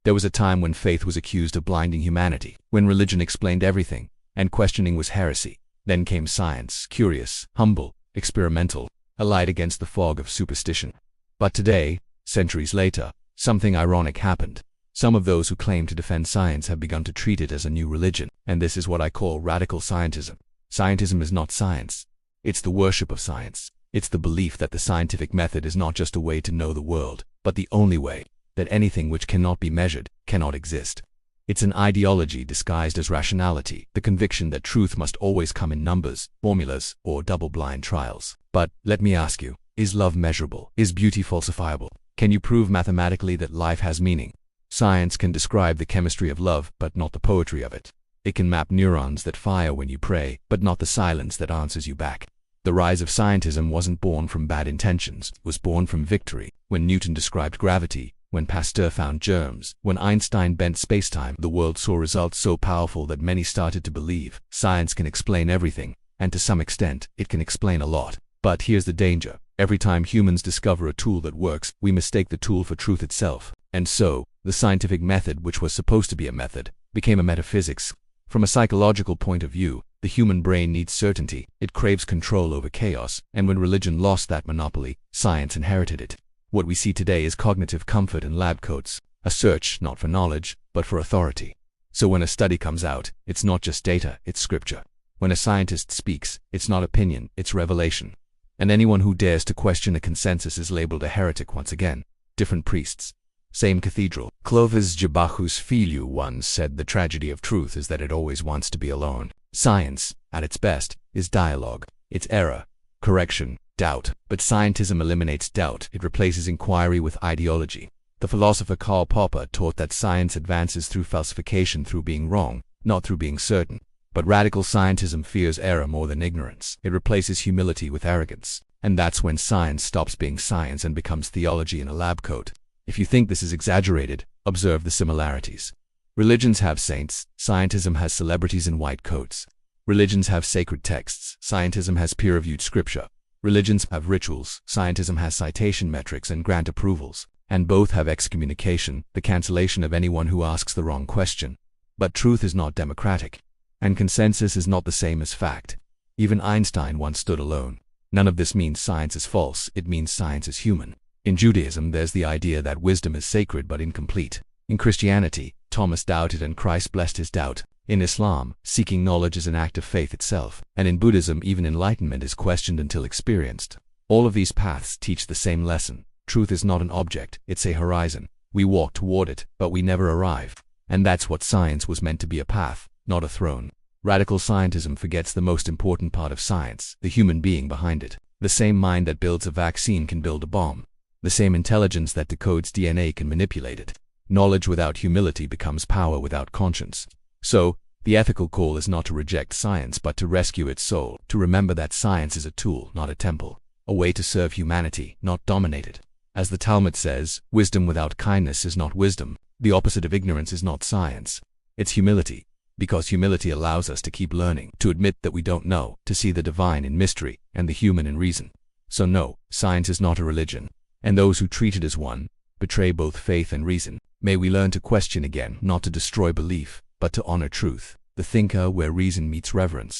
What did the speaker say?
There was a time when faith was accused of blinding humanity, when religion explained everything, and questioning was heresy. Then came science, curious, humble, experimental, a light against the fog of superstition. But today, centuries later, something ironic happened. Some of those who claim to defend science have begun to treat it as a new religion, and this is what I call radical scientism. Scientism is not science. It's the worship of science. It's the belief that the scientific method is not just a way to know the world, but the only way, that anything which cannot be measured cannot exist. It's an ideology disguised as rationality, the conviction that truth must always come in numbers, formulas, or double-blind trials. But, let me ask you, is love measurable? Is beauty falsifiable? Can you prove mathematically that life has meaning? Science can describe the chemistry of love, but not the poetry of it. It can map neurons that fire when you pray, but not the silence that answers you back. The rise of scientism wasn't born from bad intentions, it was born from victory. When Newton described gravity, when Pasteur found germs, when Einstein bent spacetime, the world saw results so powerful that many started to believe science can explain everything, and to some extent, it can explain a lot. But here's the danger. Every time humans discover a tool that works, we mistake the tool for truth itself. And so, the scientific method, which was supposed to be a method, became a metaphysics. From a psychological point of view, the human brain needs certainty, it craves control over chaos, and when religion lost that monopoly, science inherited it. What we see today is cognitive comfort in lab coats, a search not for knowledge, but for authority. So when a study comes out, it's not just data, it's scripture. When a scientist speaks, it's not opinion, it's revelation. And anyone who dares to question a consensus is labeled a heretic once again. Different priests. Same cathedral. Clovis Jabachus Filiu once said the tragedy of truth is that it always wants to be alone. Science, at its best, is dialogue. It's error, correction, doubt. But scientism eliminates doubt. It replaces inquiry with ideology. The philosopher Karl Popper taught that science advances through falsification, through being wrong, not through being certain. But radical scientism fears error more than ignorance. It replaces humility with arrogance. And that's when science stops being science and becomes theology in a lab coat. If you think this is exaggerated, observe the similarities. Religions have saints, scientism has celebrities in white coats. Religions have sacred texts, scientism has peer-reviewed scripture. Religions have rituals, scientism has citation metrics and grant approvals. And both have excommunication, the cancellation of anyone who asks the wrong question. But truth is not democratic. And consensus is not the same as fact. Even Einstein once stood alone. None of this means science is false, it means science is human. In Judaism, there's the idea that wisdom is sacred but incomplete. In Christianity, Thomas doubted and Christ blessed his doubt. In Islam, seeking knowledge is an act of faith itself. And in Buddhism, even enlightenment is questioned until experienced. All of these paths teach the same lesson. Truth is not an object, it's a horizon. We walk toward it, but we never arrive. And that's what science was meant to be, a path, not a throne. Radical scientism forgets the most important part of science, the human being behind it. The same mind that builds a vaccine can build a bomb. The same intelligence that decodes DNA can manipulate it. Knowledge without humility becomes power without conscience. So, the ethical call is not to reject science but to rescue its soul, to remember that science is a tool, not a temple, a way to serve humanity, not dominate it. As the Talmud says, wisdom without kindness is not wisdom. The opposite of ignorance is not science. It's humility. Because humility allows us to keep learning, to admit that we don't know, to see the divine in mystery and the human in reason. So no, science is not a religion. And those who treat it as one, betray both faith and reason. May we learn to question again, not to destroy belief, but to honor truth, the thinker where reason meets reverence.